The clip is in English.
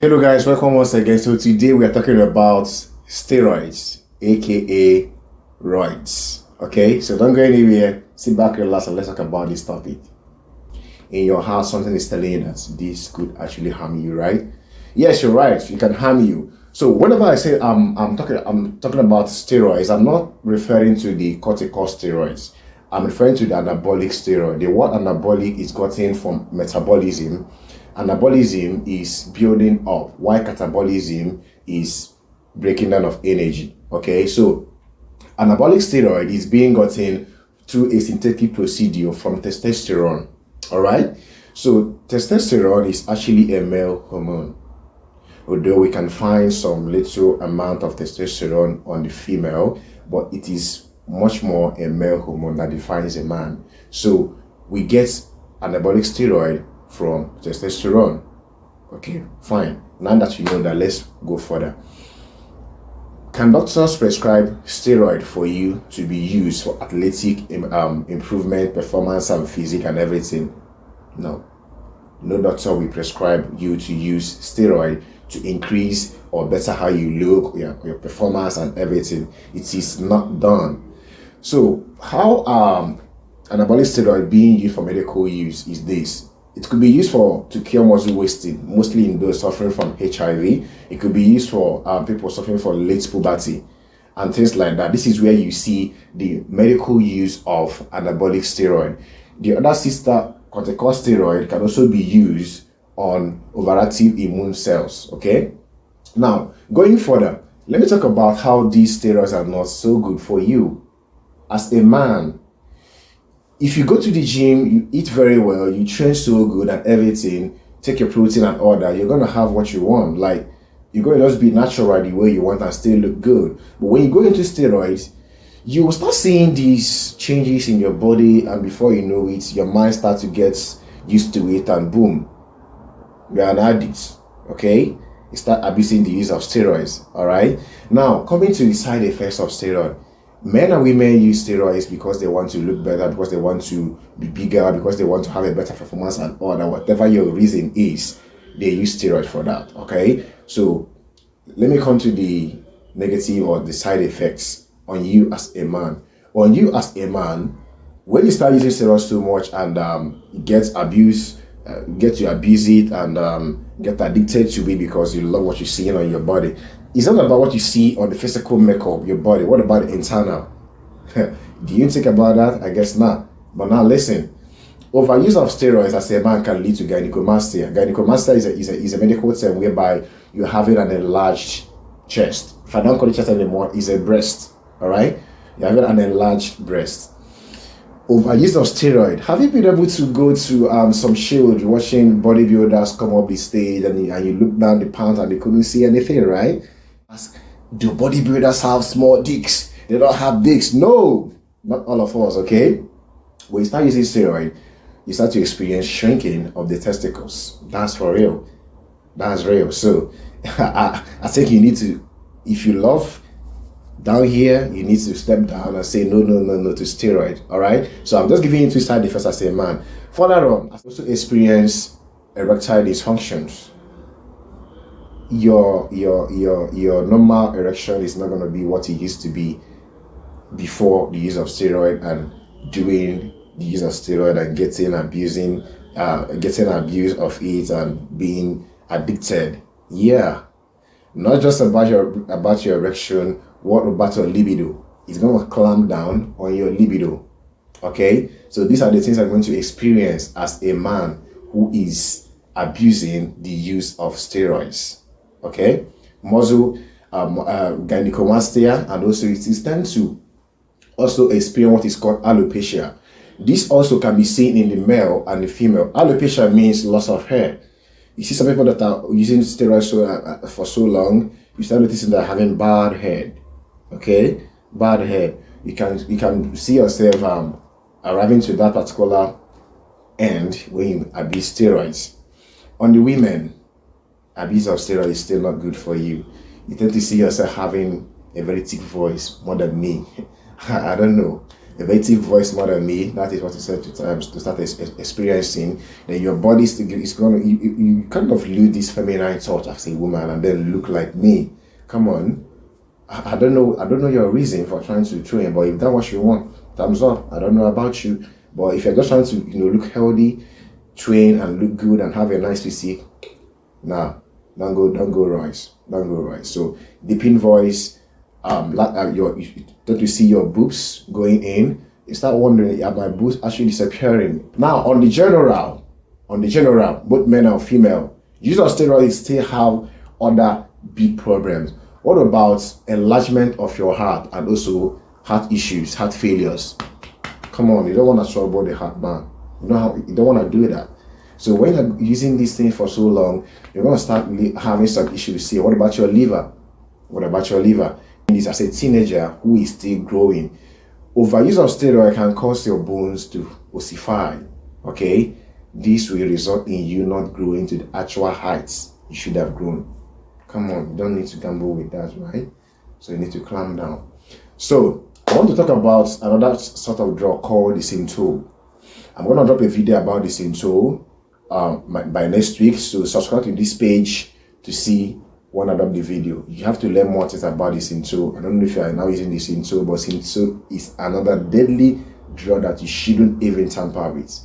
Hello guys, welcome once again. So today we are talking about steroids, aka roids. Okay, so don't go anywhere. Sit back, relax, and let's talk about this topic. In your heart, something is telling you that this could actually harm you, right? Yes, you're right. It can harm you. So whenever I say I'm talking about steroids, I'm not referring to the corticosteroids. I'm referring to the anabolic steroid. The word anabolic is gotten from metabolism. Anabolism is building up, while catabolism is breaking down of energy. Okay, so anabolic steroid is being gotten through a synthetic procedure from testosterone. All right, so testosterone is actually a male hormone, although we can find some little amount of testosterone on the female, but it is much more a male hormone that defines a man. So we get anabolic steroid from testosterone. Okay, fine. Now that you know that, let's go further. Can doctors prescribe steroid for you to be used for athletic improvement, performance, and physique and everything? No. No doctor will prescribe you to use steroid to increase or better how you look, your performance and everything. It is not done. So how anabolic steroid being used for medical use is this. It could be used to cure muscle wasting, mostly in those suffering from HIV. It could be used for people suffering from late puberty and things like that. This is where you see the medical use of anabolic steroid. The other sister corticosteroid can also be used on overactive immune cells. Okay. Now, going further, let me talk about how these steroids are not so good for you. As a man, if you go to the gym, you eat very well, you train so good and everything, take your protein and all that, you're going to have what you want. Like, you're going to just be natural the way you want and still look good. But when you go into steroids, you will start seeing these changes in your body, and before you know it, your mind starts to get used to it, and boom, you're an addict. Okay? You start abusing the use of steroids. All right? Now, coming to the side effects of steroid. Men and women use steroids because they want to look better, because they want to be bigger, because they want to have a better performance and all that. Whatever your reason is, they use steroids for that. Okay? So let me come to the negative or the side effects on you as a man. On you as a man, when you start using steroids too much and get abused, get to abuse it and get addicted to it because you love what you're seeing on your body. It's not about what you see on the physical makeup of your body. What about the internal? Do you think about that? I guess not. But now listen. Overuse of steroids as a man can lead to gynecomastia. Gynecomastia is a medical term whereby you're having an enlarged chest. If I don't call it chest anymore, it's a breast. All right? You're having an enlarged breast. Overuse of steroid. Have you been able to go to some shield watching bodybuilders come up the stage and you look down the pants and they couldn't see anything, right? Do bodybuilders have small dicks? They don't have dicks. No, not all of us, okay? When you start using steroid, you start to experience shrinking of the testicles. That's for real. That's real. So I think you need to, if you love down here, you need to step down and say no to steroid. All right. So I'm just giving you two side effects as a man. Further on, I also experience erectile dysfunctions. Your normal erection is not going to be what it used to be before the use of steroid and during the use of steroid and getting abuse of it and being addicted. Yeah. Not just about your erection. What about your libido? It's going to clamp down on your libido. Okay? So these are the things I'm going to experience as a man who is abusing the use of steroids. Okay? Muscle, gynecomastia, and also it tends to also experience what is called alopecia. This also can be seen in the male and the female. Alopecia means loss of hair. You see some people that are using steroids for so long, you start noticing they're having bad hair. Okay, bad hair. You can see yourself arriving to that particular end when you abuse steroids. On the women, abuse of steroids is still not good for you. You tend to see yourself having a very thick voice more than me. I don't know. elevative voice more than me, that is what you said to start experiencing, then your body is going to, you kind of lose this feminine touch as a woman and then look like me. Come on. I don't know your reason for trying to train, but if that's what you want, thumbs up. I don't know about you, but if you're just trying to, look healthy, train and look good and have a nice physique, nah, don't go rise. So deepen voice, don't you see your boobs going in? You start wondering, are my boobs actually disappearing? Now, on the general, both men and female, use of steroids still have other big problems. What about enlargement of your heart and also heart issues, heart failures? Come on, you don't want to trouble the heart, man. You don't want to do that. So when you're using this thing for so long, you're going to start having some issues here. What about your liver? This as a teenager who is still growing. Overuse of steroid can cause your bones to ossify. Okay? This will result in you not growing to the actual heights you should have grown. Come on, you don't need to gamble with that, right? So you need to calm down. So I want to talk about another sort of drug called the Synthol. I'm going to drop a video about the Synthol by next week. So subscribe to this page to see when I drop the video. You have to learn more things about the Synthol. I don't know if you are now using the Synthol, but Synthol is another deadly drug that you shouldn't even tamper with.